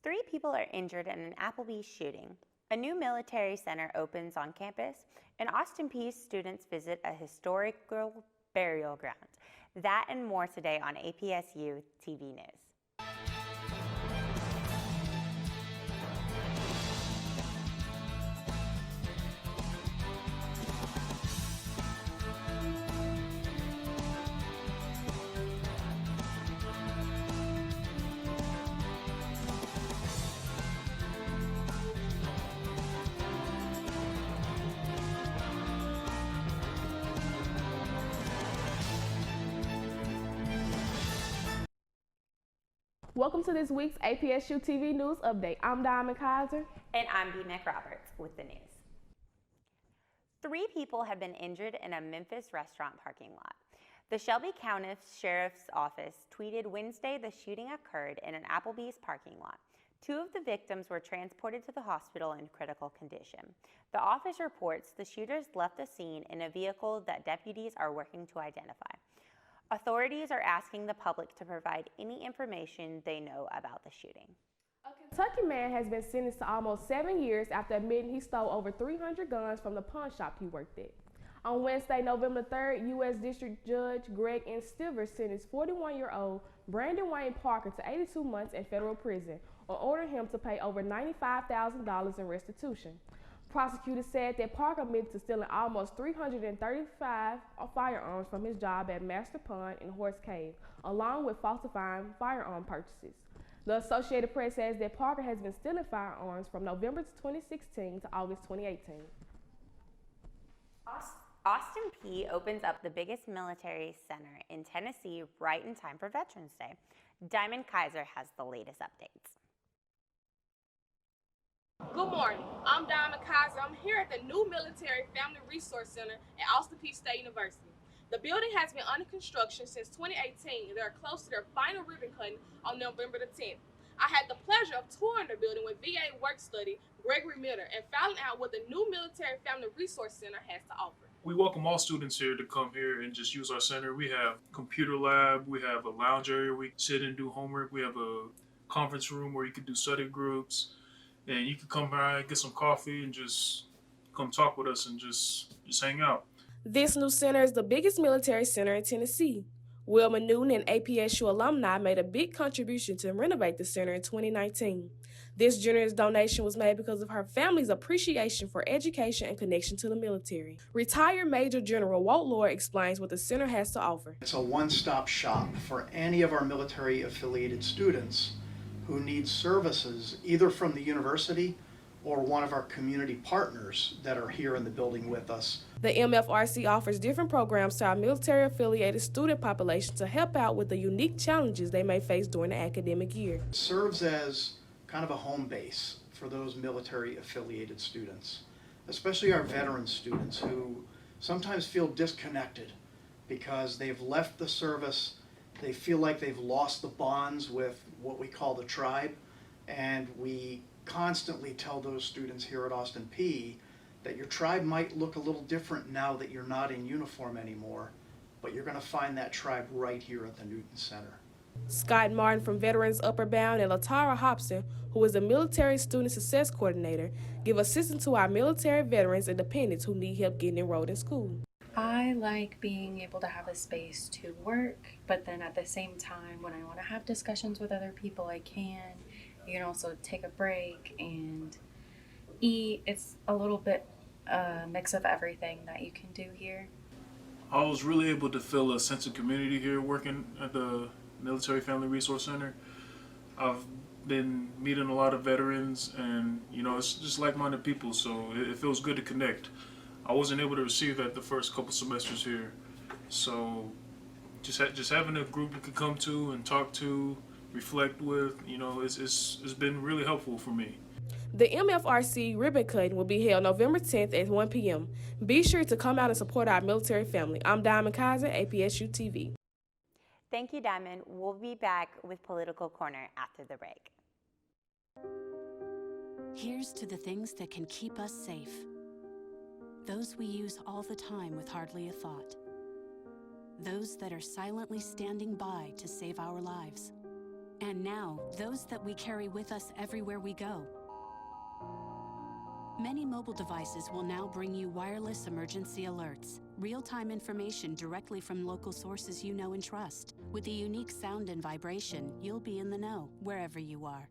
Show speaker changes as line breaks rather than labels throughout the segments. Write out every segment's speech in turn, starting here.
3 people are injured in an Applebee shooting. A new military center opens on campus, and Austin Peay students visit a historical burial ground. That and more today on APSU TV News.
Welcome to this week's APSU TV News Update. I'm Kizer.
And I'm McRoberts with the news. 3 people have been injured in a Memphis restaurant parking lot. The Shelby County Sheriff's Office tweeted Wednesday the shooting occurred in an Applebee's parking lot. 2 of the victims were transported to the hospital in critical condition. The office reports the shooters left the scene in a vehicle that deputies are working to identify. Authorities are asking the public to provide any information they know about the shooting.
A Kentucky man has been sentenced to almost 7 years after admitting he stole over 300 guns from the pawn shop he worked at. On Wednesday, November 3rd, U.S. District Judge Greg N. Stivers sentenced 41-year-old Brandon Wayne Parker to 82 months in federal prison and ordered him to pay over $95,000 in restitution. Prosecutors said that Parker admitted to stealing almost 335 firearms from his job at Master Pond in Horse Cave, along with falsifying firearm purchases. The Associated Press says that Parker has been stealing firearms from November 2016 to August 2018.
Austin Peay opens up the biggest military center in Tennessee right in time for Veterans Day. Diamond Kizer has the latest updates.
Good morning, I'm Diamond Kizer. I'm here at the new Military Family Resource Center at Austin Peay State University. The building has been under construction since 2018 and they are close to their final ribbon cutting on November the 10th. I had the pleasure of touring the building with VA work study Gregory Miller and finding out what the new Military Family Resource Center has to offer.
We welcome all students here to come here and just use our center. We have computer lab, we have a lounge area where you can sit and do homework, we have a conference room where you can do study groups. And you can come by, get some coffee, and just come talk with us and just hang out.
This new center is the biggest military center in Tennessee. Wilma Newton and APSU alumni made a big contribution to renovate the center in 2019. This generous donation was made because of her family's appreciation for education and connection to the military. Retired Major General Walt Lord explains what the center has to offer.
It's a one-stop shop for any of our military-affiliated students who need services either from the university or one of our community partners that are here in the building with us.
The MFRC offers different programs to our military-affiliated student population to help out with the unique challenges they may face during the academic year.
It serves as kind of a home base for those military-affiliated students, especially our veteran students who sometimes feel disconnected because they've left the service. They feel like they've lost the bonds with what we call the tribe, and we constantly tell those students here at Austin Peay that your tribe might look a little different now that you're not in uniform anymore, but you're going to find that tribe right here at the Newton Center.
Scott Martin from Veterans Upper Bound and Latara Hobson, who is the Military Student Success Coordinator, give assistance to our military veterans and dependents who need help getting enrolled in school.
I like being able to have a space to work, but then at the same time, when I want to have discussions with other people, I can. You can also take a break and eat. It's a little bit a mix of everything that you can do here.
I was really able to feel a sense of community here working at the Military Family Resource Center. I've been meeting a lot of veterans and, it's just like-minded people, so it feels good to connect. I wasn't able to receive that the first couple semesters here, so just having a group you could come to and talk to, reflect with, it's been really helpful for me.
The MFRC ribbon cutting will be held November 10th at 1 p.m. Be sure to come out and support our military family. I'm Diamond Kizer, APSU TV.
Thank you, Diamond. We'll be back with Political Corner after the break.
Here's to the things that can keep us safe. Those we use all the time with hardly a thought. Those that are silently standing by to save our lives. and now those that we carry with us everywhere we go. Many mobile devices will now bring you wireless emergency alerts, real-time information directly from local sources you know and trust. With the unique sound and vibration, you'll be in the know wherever you are.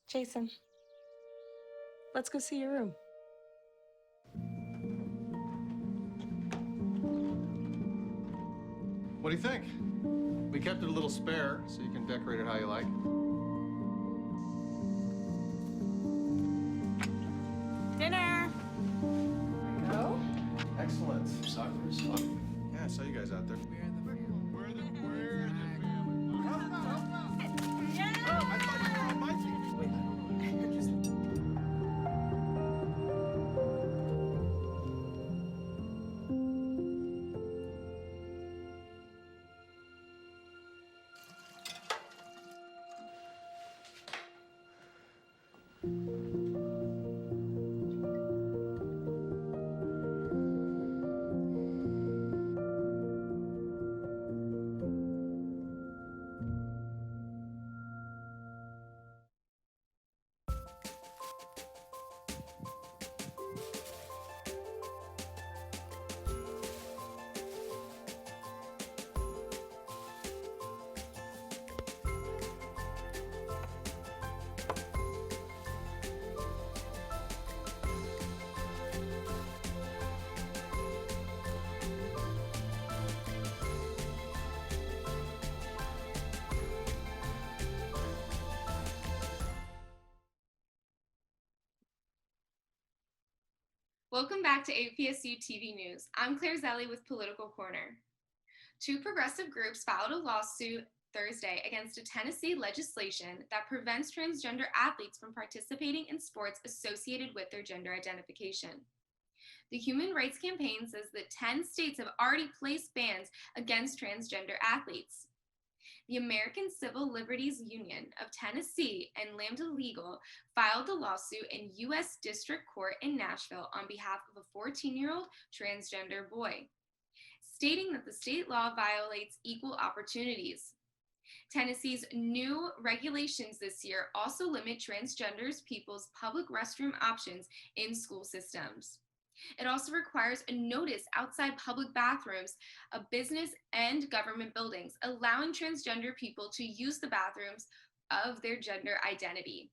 Jason, let's go see your room.
What do you think? We kept it a little spare, so you can decorate it how you like.
Dinner!
Go.
Excellent. Soccer is fun. Yeah, I saw you guys out there. We're the family.
Yeah!
Oh, I thought you were on my team. Wait.
Welcome back to APSU TV News. I'm Claire Zelley with Political Corner. Two progressive groups filed a lawsuit Thursday against a Tennessee legislation that prevents transgender athletes from participating in sports associated with their gender identification. The Human Rights Campaign says that 10 states have already placed bans against transgender athletes. The American Civil Liberties Union of Tennessee and Lambda Legal filed the lawsuit in U.S. District Court in Nashville on behalf of a 14-year-old transgender boy, stating that the state law violates equal opportunities. Tennessee's new regulations this year also limit transgender people's public restroom options in school systems. It also requires a notice outside public bathrooms of business and government buildings, allowing transgender people to use the bathrooms of their gender identity.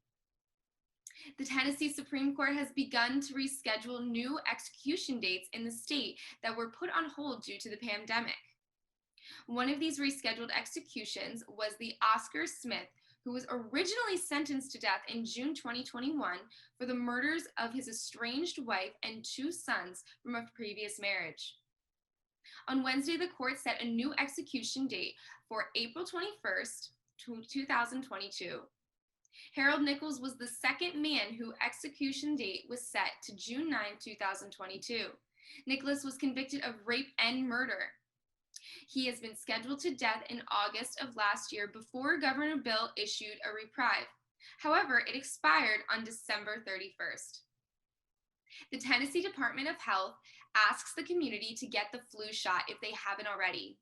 The Tennessee Supreme Court has begun to reschedule new execution dates in the state that were put on hold due to the pandemic. One of these rescheduled executions was the Oscar Smith, who was originally sentenced to death in June 2021 for the murders of his estranged wife and 2 sons from a previous marriage. On Wednesday, the court set a new execution date for April 21st, 2022. Harold Nichols was the second man whose execution date was set to June 9, 2022. Nicholas was convicted of rape and murder. He has been scheduled to death in August of last year before Governor Bill issued a reprieve. However, it expired on December 31st. The Tennessee Department of Health asks the community to get the flu shot if they haven't already.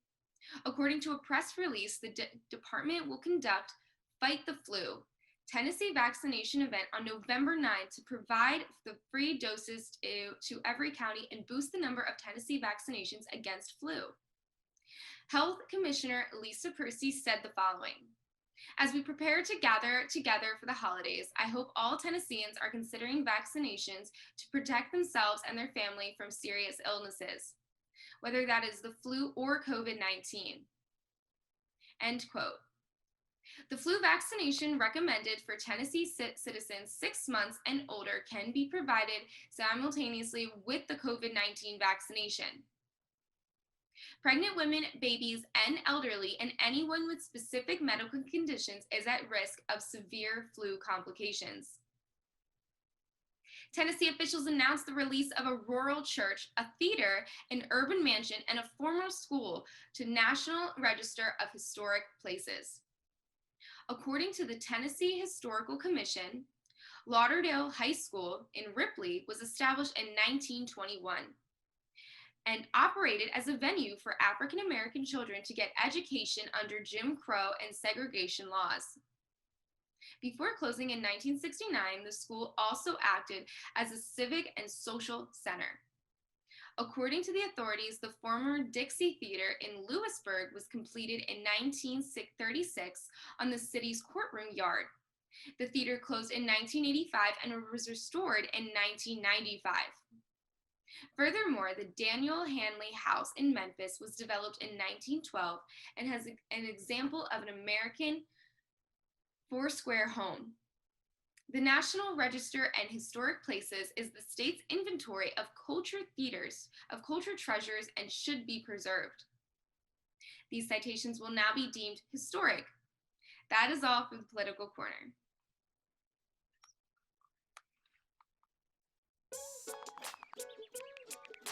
According to a press release, the department will conduct Fight the Flu, Tennessee vaccination event on November 9th to provide the free doses to every county and boost the number of Tennessee vaccinations against flu. Health Commissioner Lisa Percy said the following: "As we prepare to gather together for the holidays, I hope all Tennesseans are considering vaccinations to protect themselves and their family from serious illnesses, whether that is the flu or COVID-19. End quote. The flu vaccination recommended for Tennessee citizens 6 months and older can be provided simultaneously with the COVID-19 vaccination. Pregnant women, babies, and elderly, and anyone with specific medical conditions is at risk of severe flu complications." Tennessee officials announced the release of a rural church, a theater, an urban mansion, and a former school to National Register of Historic Places. According to the Tennessee Historical Commission, Lauderdale High School in Ripley was established in 1921. and operated as a venue for African American children to get education under Jim Crow and segregation laws. Before closing in 1969, the school also acted as a civic and social center. According to the authorities, the former Dixie Theater in Lewisburg was completed in 1936 on the city's courtroom yard. The theater closed in 1985 and was restored in 1995. Furthermore, the Daniel Hanley House in Memphis was developed in 1912 and has an example of an American four-square home. The National Register and Historic Places is the state's inventory of culture treasures, and should be preserved. These citations will now be deemed historic. That is all for the Political Corner.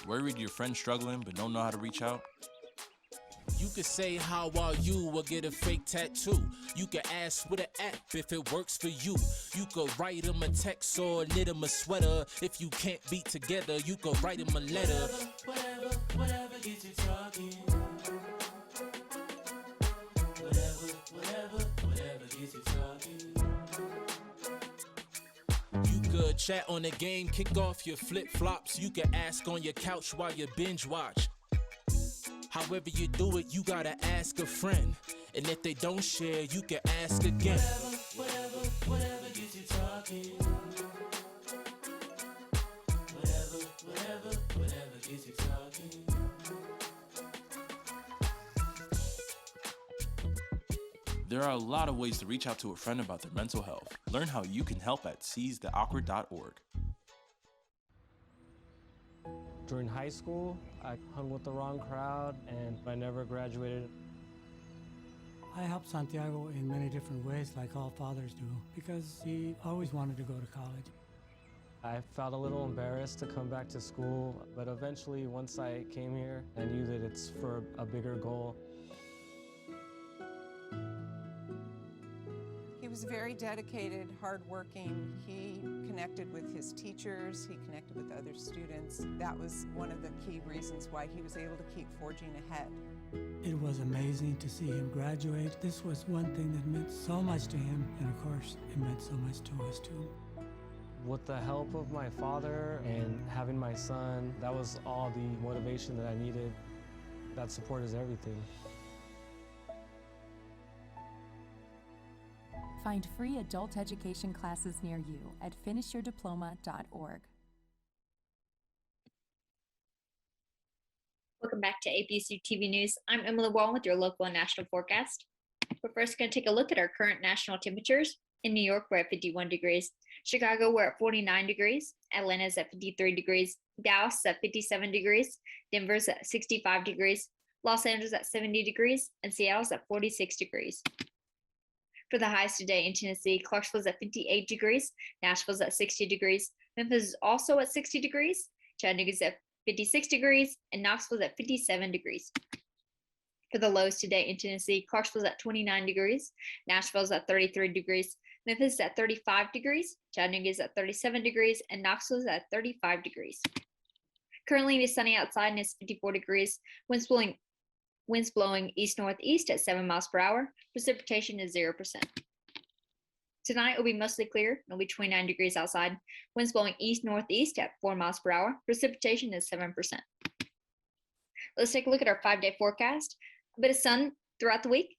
Worried your friend's struggling but don't know how to reach out?
You could say, how are you, or get a fake tattoo. You could ask with an app if it works for you. You could write them a text or knit them a sweater. If you can't be together, you could write them a letter. Whatever gets you talking. Whatever gets you talking. You could chat on the game, kick off your flip-flops. You could ask on your couch while you binge watch. However you do it, you gotta ask a friend. And if they don't share, you can ask again. Whatever gets you talking. Whatever gets you talking.
There are a lot of ways to reach out to a friend about their mental health. Learn how you can help at seizetheawkward.org.
During high school, I hung with the wrong crowd and I never graduated.
I helped Santiago in many different ways, like all fathers do, because he always wanted to go to college.
I felt a little embarrassed to come back to school, but eventually once I came here, I knew that it's for a bigger goal.
He was very dedicated, hardworking. He connected with his teachers. He connected with other students. That was one of the key reasons why he was able to keep forging ahead.
It was amazing to see him graduate. This was one thing that meant so much to him, and of course, it meant so much to us too.
With the help of my father and having my son, that was all the motivation that I needed. That support is everything.
Find free adult education classes near you at finishyourdiploma.org.
Welcome back to APSU TV News. I'm Emily Wall with your local and national forecast. We're first going to take a look at our current national temperatures. In New York, we're at 51 degrees. Chicago, we're at 49 degrees. Atlanta's at 53 degrees. Dallas is at 57 degrees. Denver's at 65 degrees. Los Angeles at 70 degrees. And Seattle's at 46 degrees. For the highs today in Tennessee, Clarksville's at 58 degrees. Nashville's at 60 degrees. Memphis is also at 60 degrees. Chattanooga's at 56 degrees. And Knoxville's at 57 degrees. For the lows today in Tennessee, Clarksville's at 29 degrees. Nashville's at 33 degrees. Memphis is at 35 degrees. Chattanooga is at 37 degrees. And Knoxville's at 35 degrees. Currently, it is sunny outside and it's 54 degrees. Winds blowing east-northeast at 7 miles per hour. Precipitation is 0%. Tonight will be mostly clear. It'll be 29 degrees outside. Winds blowing east-northeast at 4 miles per hour. Precipitation is 7%. Let's take a look at our 5-day forecast. A bit of sun throughout the week.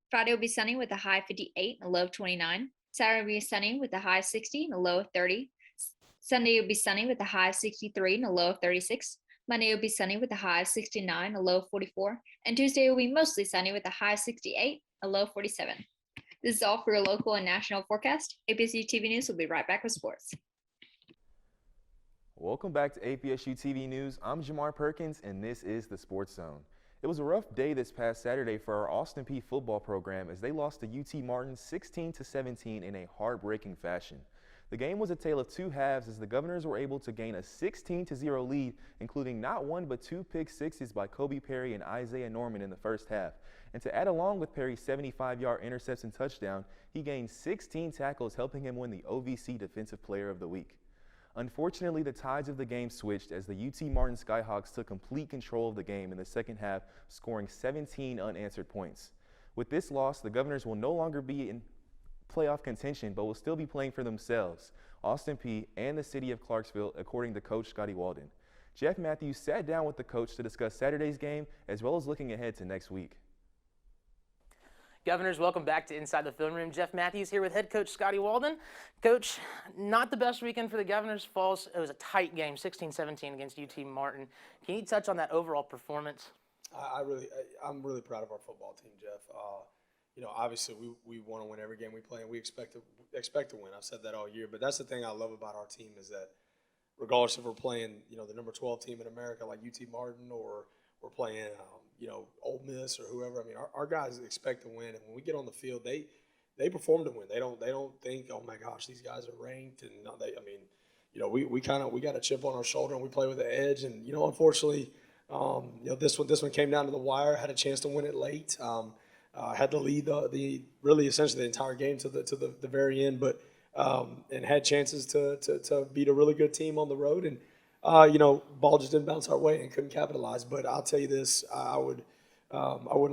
Friday will be sunny with a high of 58 and a low of 29. Saturday will be sunny with a high of 60 and a low of 30. Sunday will be sunny with a high of 63 and a low of 36. Monday will be sunny with a high of 69, a low of 44. And Tuesday will be mostly sunny with a high of 68, a low of 47. This is all for your local and national forecast. APSU TV News will be right back with sports.
Welcome back to APSU TV News. I'm Jahmar Perkins, and this is the Sports Zone. It was a rough day this past Saturday for our Austin Peay football program as they lost to UT Martin 16-17 in a heartbreaking fashion. The game was a tale of two halves as the Governors were able to gain a 16-0 lead, including not one but two pick sixes by Kobe Perry and Isaiah Norman in the first half. And to add along with Perry's 75-yard interception touchdown, he gained 16 tackles, helping him win the OVC Defensive Player of the Week. Unfortunately, the tides of the game switched as the UT Martin Skyhawks took complete control of the game in the second half, scoring 17 unanswered points. With this loss, the Governors will no longer be in playoff contention, but will still be playing for themselves, Austin Peay, and the city of Clarksville, according to Coach Scotty Waldon. Jeff Matthews sat down with the coach to discuss Saturday's game, as well as looking ahead to next week.
Governors, welcome back to Inside the Film Room. Jeff Matthews here with head coach Scotty Waldon. Coach, not the best weekend for the Governors. It was a tight game, 16-17 against UT Martin. Can you touch on that overall performance?
I'm really proud of our football team, Jeff. Obviously we want to win every game we play, and we expect to win. I've said that all year, but that's the thing I love about our team is that regardless if we're playing, the number 12 team in America like UT Martin, or we're playing, Ole Miss or whoever. I mean, our guys expect to win, and when we get on the field, they perform to win. They don't think, oh my gosh, these guys are ranked, and we got a chip on our shoulder and we play with the edge, and unfortunately, this one came down to the wire. Had a chance to win it late. Had to lead really essentially the entire game to the very end, but and had chances to beat a really good team on the road, and ball just didn't bounce our way and couldn't capitalize. But I'll tell you this, I wouldn't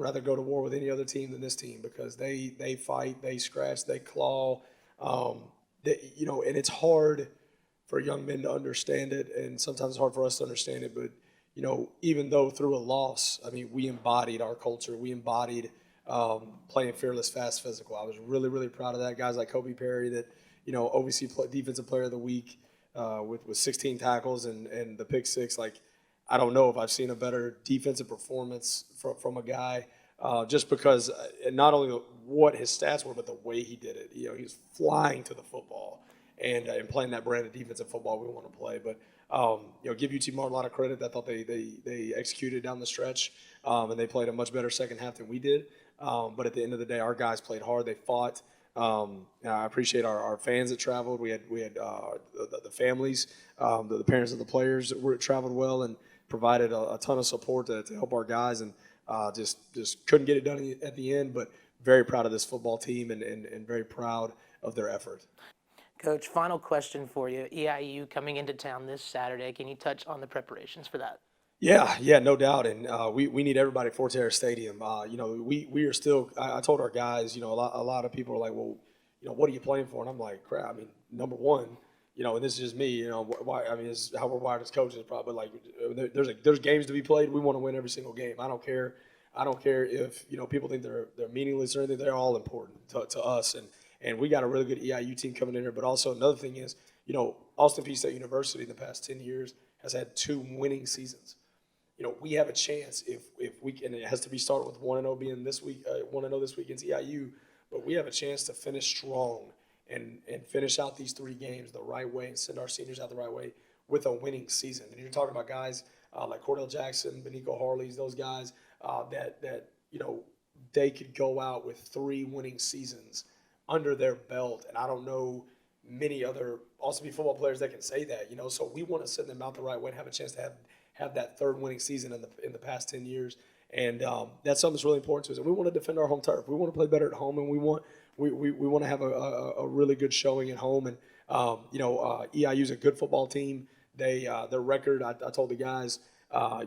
rather go to war with any other team than this team, because they fight, they scratch, they claw, and it's hard for young men to understand it, and sometimes it's hard for us to understand it. But even though through a loss, I mean, we embodied our culture, we embodied playing fearless, fast, physical. I was really, really proud of that. Guys like Kobe Perry, that OVC Defensive Player of the Week with 16 tackles and the pick six. Like, I don't know if I've seen a better defensive performance from a guy, just because not only what his stats were, but the way he did it. He was flying to the football and playing that brand of defensive football we want to play. But give UT Martin a lot of credit. I thought they executed down the stretch, and they played a much better second half than we did. But at the end of the day, our guys played hard. They fought. I appreciate our fans that traveled. We had the families, the parents of the players that traveled well and provided a ton of support to help our guys, and just couldn't get it done at the end. But very proud of this football team and very proud of their effort.
Coach, final question for you. EIU coming into town this Saturday. Can you touch on the preparations for that?
Yeah, no doubt, and we need everybody at Forterra Stadium. We are still. I told our guys, a lot of people are like, well, what are you playing for? And I'm like, crap. I mean, number one, and this is just me. Why? I mean, it's how we're wired as coaches. Probably like, there's games to be played. We want to win every single game. I don't care if people think they're meaningless or anything. They're all important to us, and we got a really good EIU team coming in here. But also another thing is, Austin Peay State University in the past 10 years has had 2 winning seasons. We have a chance if we can. It has to be started with 1-0 being this week, 1-0 this week against EIU. But we have a chance to finish strong and finish out these 3 games the right way and send our seniors out the right way with a winning season. And you're talking about guys like Cordell Jackson, Benico Harley's, those guys that they could go out with 3 winning seasons under their belt. And I don't know many other Austin Peay football players that can say that. So we want to send them out the right way and have a chance to have that 3rd winning season in the past 10 years, and that's something that's really important to us. And we want to defend our home turf. We want to play better at home, and we want to have a really good showing at home. And EIU is a good football team. Their record, I told the guys,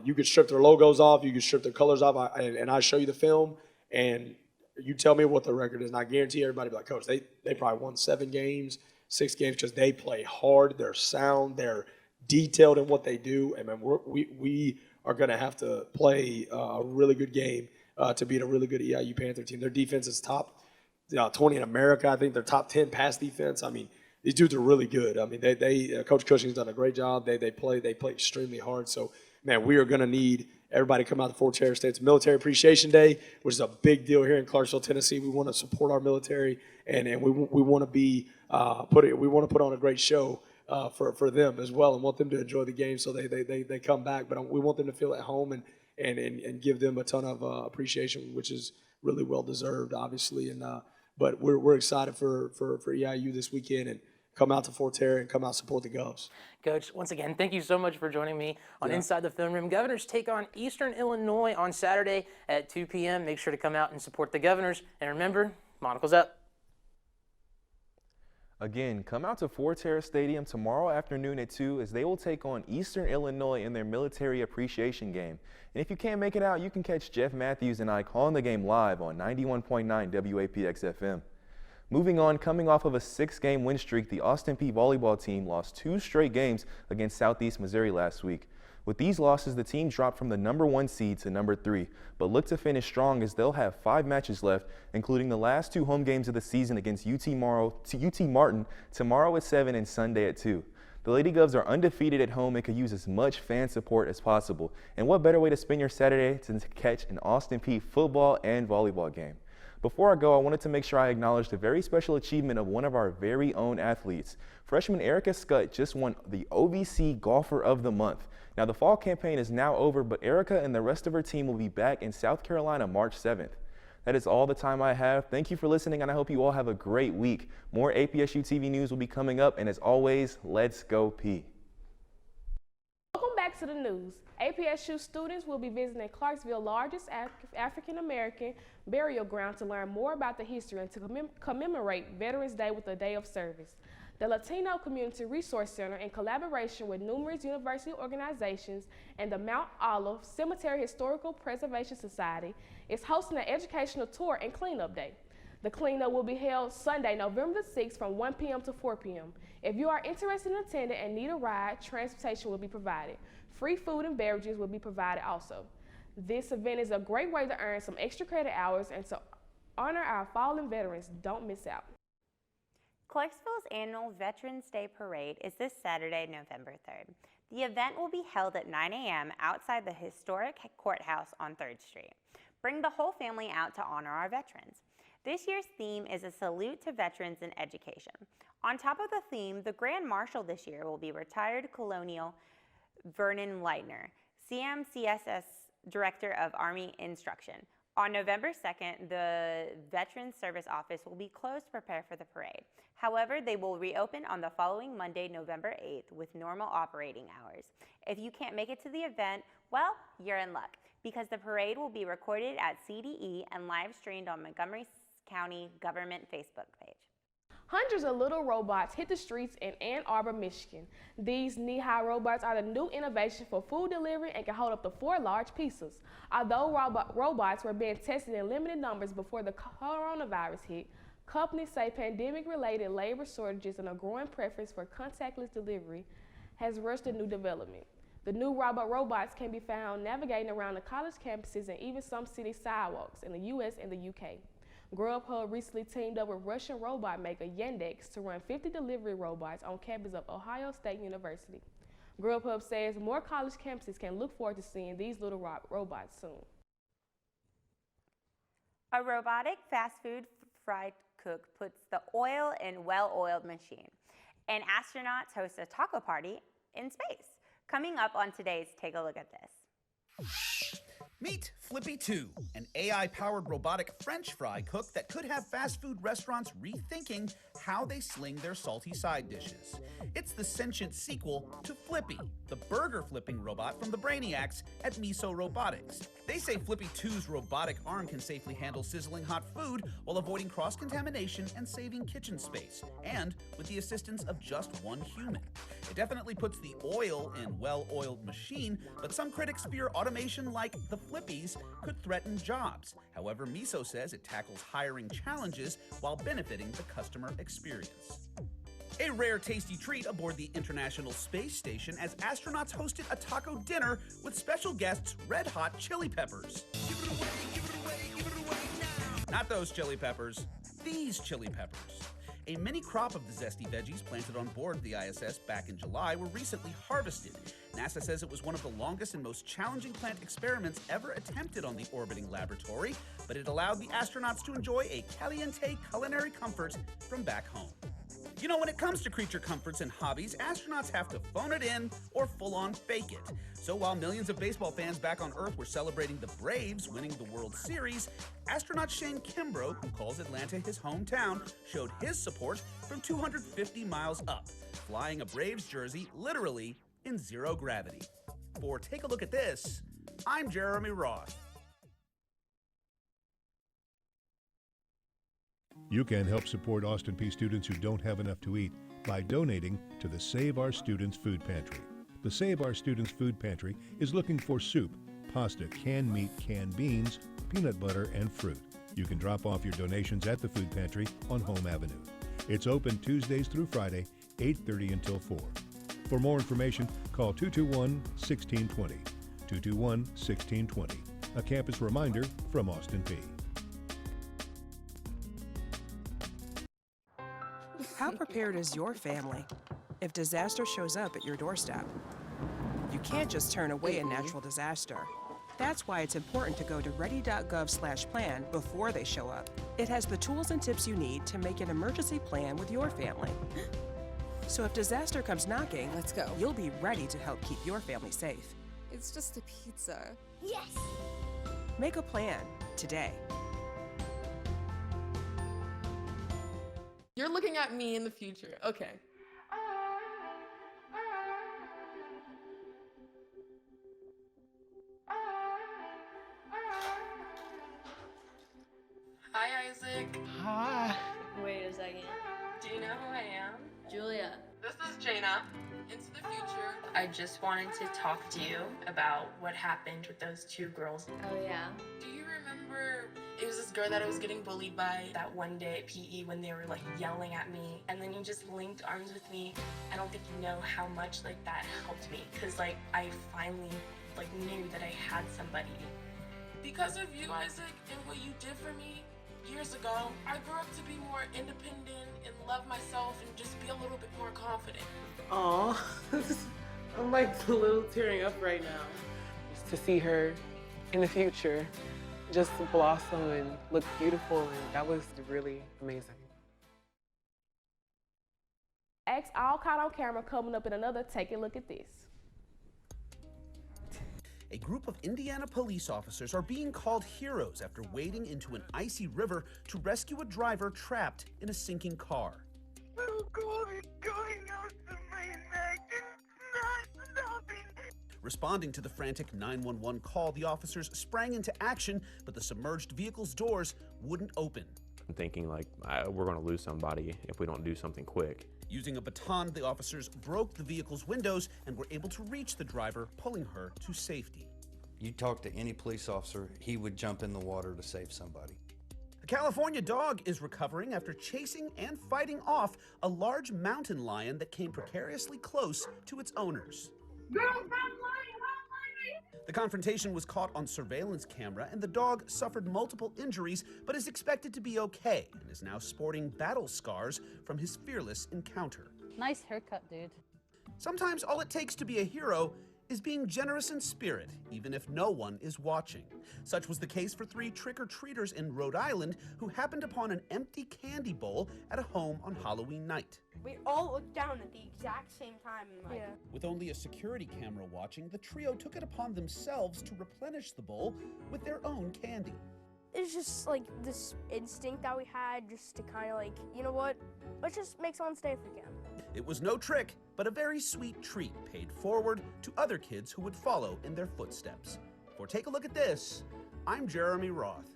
you could strip their logos off, you could strip their colors off, and I show you the film, and you tell me what the record is, and I guarantee everybody be like, Coach, they probably won 7 games, 6 games, because they play hard, they're sound, they're detailed in what they do. And man, we are going to have to play a really good game to beat a really good EIU Panther team. Their defense is top 20 in America. I think they're top 10 pass defense. I mean, these dudes are really good. I mean, Coach Cushing's done a great job. They play extremely hard. So man, we are going to need everybody to come out to Forterra State. It's Military Appreciation Day, which is a big deal here in Clarksville, Tennessee. We want to support our military, and we want to be we want to put on a great show for them as well, and want them to enjoy the game, so they come back. But we want them to feel at home and give them a ton of appreciation, which is really well deserved, obviously. And but we're excited for EIU this weekend, and come out to Forterra and come out and support the Govs.
Coach, once again, thank you so much for joining me on Inside the Film Room. Governors take on Eastern Illinois on Saturday at 2 p.m. Make sure to come out and support the Governors, and remember, monocles up.
Again, come out to Forterra Stadium tomorrow afternoon at 2 as they will take on Eastern Illinois in their military appreciation game. And if you can't make it out, you can catch Jeff Matthews and I calling the game live on 91.9 WAPX FM. Moving on, coming off of a 6-game win streak, the Austin Peay volleyball team lost 2 straight games against Southeast Missouri last week. With these losses, the team dropped from the #1 seed to #3, but look to finish strong as they'll have 5 matches left, including the last 2 home games of the season against UT Martin tomorrow at 7 and Sunday at 2. The Lady Govs are undefeated at home and could use as much fan support as possible. And what better way to spend your Saturday than to catch an Austin Peay football and volleyball game? Before I go, I wanted to make sure I acknowledge the very special achievement of one of our very own athletes. Freshman Erica Scott just won the OVC Golfer of the Month. Now, the fall campaign is now over, but Erica and the rest of her team will be back in South Carolina March 7th. That is all the time I have. Thank you for listening, and I hope you all have a great week. More APSU TV news will be coming up, and as always, let's go Peay.
Welcome back to the news. APSU students will be visiting Clarksville's largest African-American burial ground to learn more about the history and to commemorate Veterans Day with a day of service. The Latino Community Resource Center, in collaboration with numerous university organizations and the Mount Olive Cemetery Historical Preservation Society, is hosting an educational tour and cleanup day. The cleanup will be held Sunday, November 6th from 1 p.m. to 4 p.m. If you are interested in attending and need a ride, transportation will be provided. Free food and beverages will be provided also. This event is a great way to earn some extra credit hours and to honor our fallen veterans. Don't miss out.
Clarksville's annual Veterans Day Parade is this Saturday, November 3rd. The event will be held at 9 a.m. outside the historic courthouse on 3rd Street. Bring the whole family out to honor our veterans. This year's theme is a salute to veterans in education. On top of the theme, the Grand Marshal this year will be retired Colonial Vernon Leitner, CMCSS Director of Army Instruction. On November 2nd, the Veterans Service Office will be closed to prepare for the parade. However, they will reopen on the following Monday, November 8th, with normal operating hours. If you can't make it to the event, well, you're in luck, because the parade will be recorded at CDE and live streamed on Montgomery County Government Facebook page.
Hundreds of little robots hit the streets in Ann Arbor, Michigan. These knee-high robots are the new innovation for food delivery and can hold up to 4 large pizzas. Although robots were being tested in limited numbers before the coronavirus hit, companies say pandemic-related labor shortages and a growing preference for contactless delivery has rushed the new development. The new robots can be found navigating around the college campuses and even some city sidewalks in the U.S. and the U.K. Grubhub recently teamed up with Russian robot maker Yandex to run 50 delivery robots on campus of Ohio State University. Grubhub says more college campuses can look forward to seeing these little robots soon.
A robotic fast food fry cook puts the oil in well-oiled machine, and astronauts host a taco party in space. Coming up on today's Take a Look at This.
Meet Flippy 2, an AI-powered robotic French fry cook that could have fast food restaurants rethinking how they sling their salty side dishes. It's the sentient sequel to Flippy, the burger flipping robot from the brainiacs at Miso Robotics. They say Flippy 2's robotic arm can safely handle sizzling hot food while avoiding cross-contamination and saving kitchen space, and with the assistance of just one human. It definitely puts the oil in well-oiled machine, but some critics fear automation like the Flippies could threaten jobs. However, Miso says it tackles hiring challenges while benefiting the customer experience. A rare tasty treat aboard the International Space Station as astronauts hosted a taco dinner with special guests Red Hot Chili Peppers. Give it away, give it away, give it away now. Not those chili peppers, these chili peppers. A mini crop of the zesty veggies planted on board the ISS back in July were recently harvested. NASA says it was one of the longest and most challenging plant experiments ever attempted on the orbiting laboratory, but it allowed the astronauts to enjoy a caliente culinary comfort from back home. You know, when it comes to creature comforts and hobbies, astronauts have to phone it in or full-on fake it. So while millions of baseball fans back on Earth were celebrating the Braves winning the World Series, astronaut Shane Kimbrough, who calls Atlanta his hometown, showed his support from 250 miles up, flying a Braves jersey literally in zero gravity. For Take a Look at This, I'm Jeremy Roth.
You can help support Austin Peay students who don't have enough to eat by donating to the Save Our Students Food Pantry. The Save Our Students Food Pantry is looking for soup, pasta, canned meat, canned beans, peanut butter, and fruit. You can drop off your donations at the food pantry on Home Avenue. It's open Tuesdays through Friday, 8:30 until 4. For more information, call 221-1620. 221-1620. A campus reminder from Austin Peay.
How prepared is your family if disaster shows up at your doorstep? You can't just turn away a natural disaster. That's why it's important to go to ready.gov/plan before they show up. It has the tools and tips you need to make an emergency plan with your family. So if disaster comes knocking, let's go. You'll be ready to help keep your family safe.
It's just a pizza.
Yes! Make a plan today.
You're looking at me in the future. Okay. Hi, Isaac.
Hi.
Wait a second. Do you know who I am? Julia. This is Jaina. Into the future. I just wanted to talk to you about what happened with those two girls. Oh, yeah? Do you remember it was this girl that I was getting bullied by that one day at PE when they were like yelling at me, and then you just linked arms with me? I don't think you know how much like that helped me, because like I finally like knew that I had somebody. Because of you, Isaac, and what you did for me years ago, I grew up to be more independent and love myself and just be a little bit more confident.
Aw, I'm like a little tearing up right now. Just to see her in the future just blossom and look beautiful, and that was really amazing.
Acts all caught on camera coming up in another Take a Look at This.
A group of Indiana police officers are being called heroes after wading into an icy river to rescue a driver trapped in a sinking car. Responding to the frantic 911 call, the officers sprang into action, but the submerged vehicle's doors wouldn't open.
I'm thinking like, we're going to lose somebody if we don't do something quick.
Using a baton, the officers broke the vehicle's windows and were able to reach the driver, pulling her to safety.
You talk to any police officer, he would jump in the water to save somebody.
A California dog is recovering after chasing and fighting off a large mountain lion that came precariously close to its owners. The confrontation was caught on surveillance camera, and the dog suffered multiple injuries but is expected to be okay and is now sporting battle scars from his fearless encounter.
Nice haircut, dude.
Sometimes all it takes to be a hero is being generous in spirit, even if no one is watching. Such was the case for 3 trick-or-treaters in Rhode Island who happened upon an empty candy bowl at a home on Halloween night.
We all looked down at the exact same time. And
With only a security camera watching, the trio took it upon themselves to replenish the bowl with their own candy.
It's just like this instinct that we had just to kind of like, you know what, let's just make someone's day if we can.
It was no trick, but a very sweet treat paid forward to other kids who would follow in their footsteps. For Take a Look at This, I'm Jeremy Roth.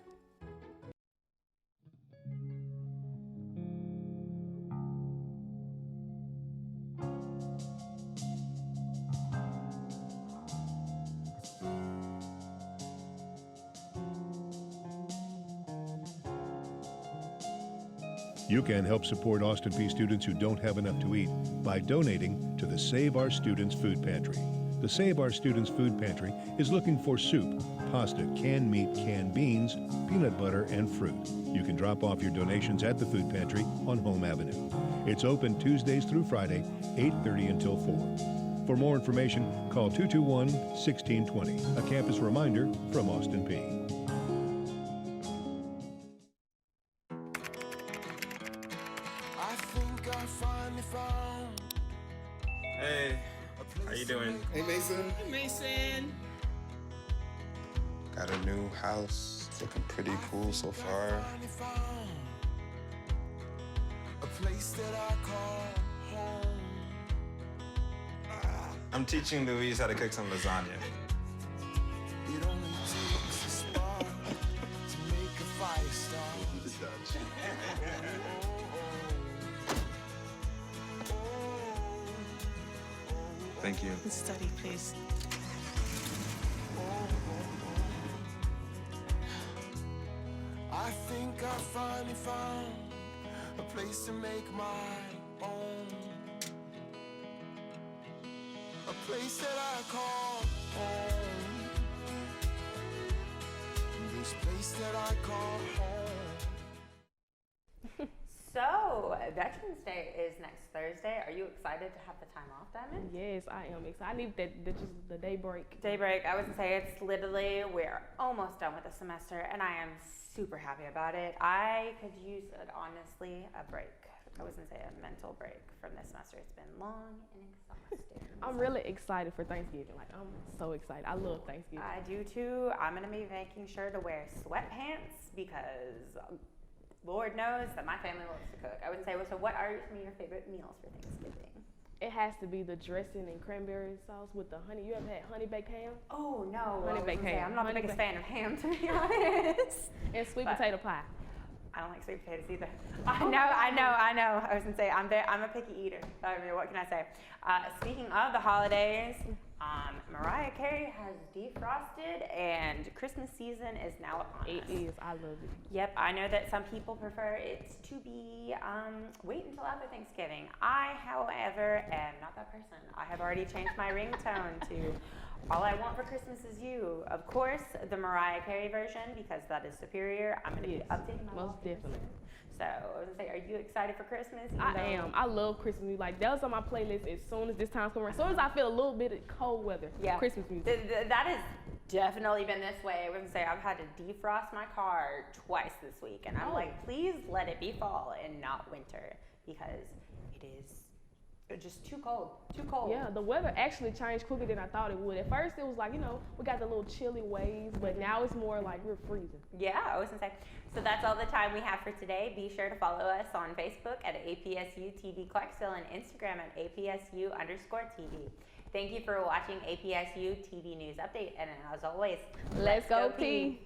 You can help support Austin Peay students who don't have enough to eat by donating to the Save Our Students Food Pantry. The Save Our Students Food Pantry is looking for soup, pasta, canned meat, canned beans, peanut butter, and fruit. You can drop off your donations at the food pantry on Home Avenue. It's open Tuesdays through Friday, 8:30 until 4. For more information, call 221-1620. A campus reminder from Austin Peay.
Hey, how you doing?
Hey, Mason.
Hey, Mason.
Got a new house. It's looking pretty cool so far.
A place that I call home.
I'm teaching Louise how to cook some lasagna.
It only takes a spark to make a fire start.
Thank you.
And study, please.
I think I finally found a place to make my own. A place that I call home. This place that I call home.
So, Veterans Day is next Thursday. Are you excited to have the time off, Diamond?
Yes, I am excited. I need just the day break.
Day break. I would say it's literally, we're almost done with the semester, and I am super happy about it. I could use, honestly, a break. I was going to say a mental break from this semester. It's been long and exhausting.
I'm really excited for Thanksgiving. Like, I'm so excited. I love Thanksgiving.
I do too. I'm going to be making sure to wear sweatpants because Lord knows that my family loves to cook. I would say, so what are some of your favorite meals for Thanksgiving?
It has to be the dressing and cranberry sauce with the honey. You ever had honey baked ham?
Oh, no.
Honey baked ham.
I'm not the biggest fan of ham, to be honest.
And sweet potato pie.
I don't like sweet potatoes either. I know. I was gonna say I'm a picky eater. I mean, what can I say? Speaking of the holidays, Mariah Carey has defrosted, and Christmas season is now upon us.
It is. I love it.
Yep, I know that some people prefer it to be wait until after Thanksgiving. I, however, am not that person. I have already changed my ringtone to All I Want for Christmas Is You. Of course, the Mariah Carey version, because that is superior. I'm going to be updating my
most definitely.
So, I was going to say, are you excited for Christmas?
I am. I love Christmas music. Like, that was on my playlist as soon as this time's coming around. As soon as I feel a little bit of cold weather, Christmas music.
That has definitely been this way. I was going to say, I've had to defrost my car twice this week. And I'm like, please let it be fall and not winter, because it is just too cold. Too cold.
Yeah, the weather actually changed quicker than I thought it would. At first, it was like, we got the little chilly waves, but now it's more like we're freezing.
Yeah, I was going to say. So that's all the time we have for today. Be sure to follow us on Facebook at APSU TV Clarksville and Instagram at APSU_TV. Thank you for watching APSU TV News Update, and as always,
let's go Peay.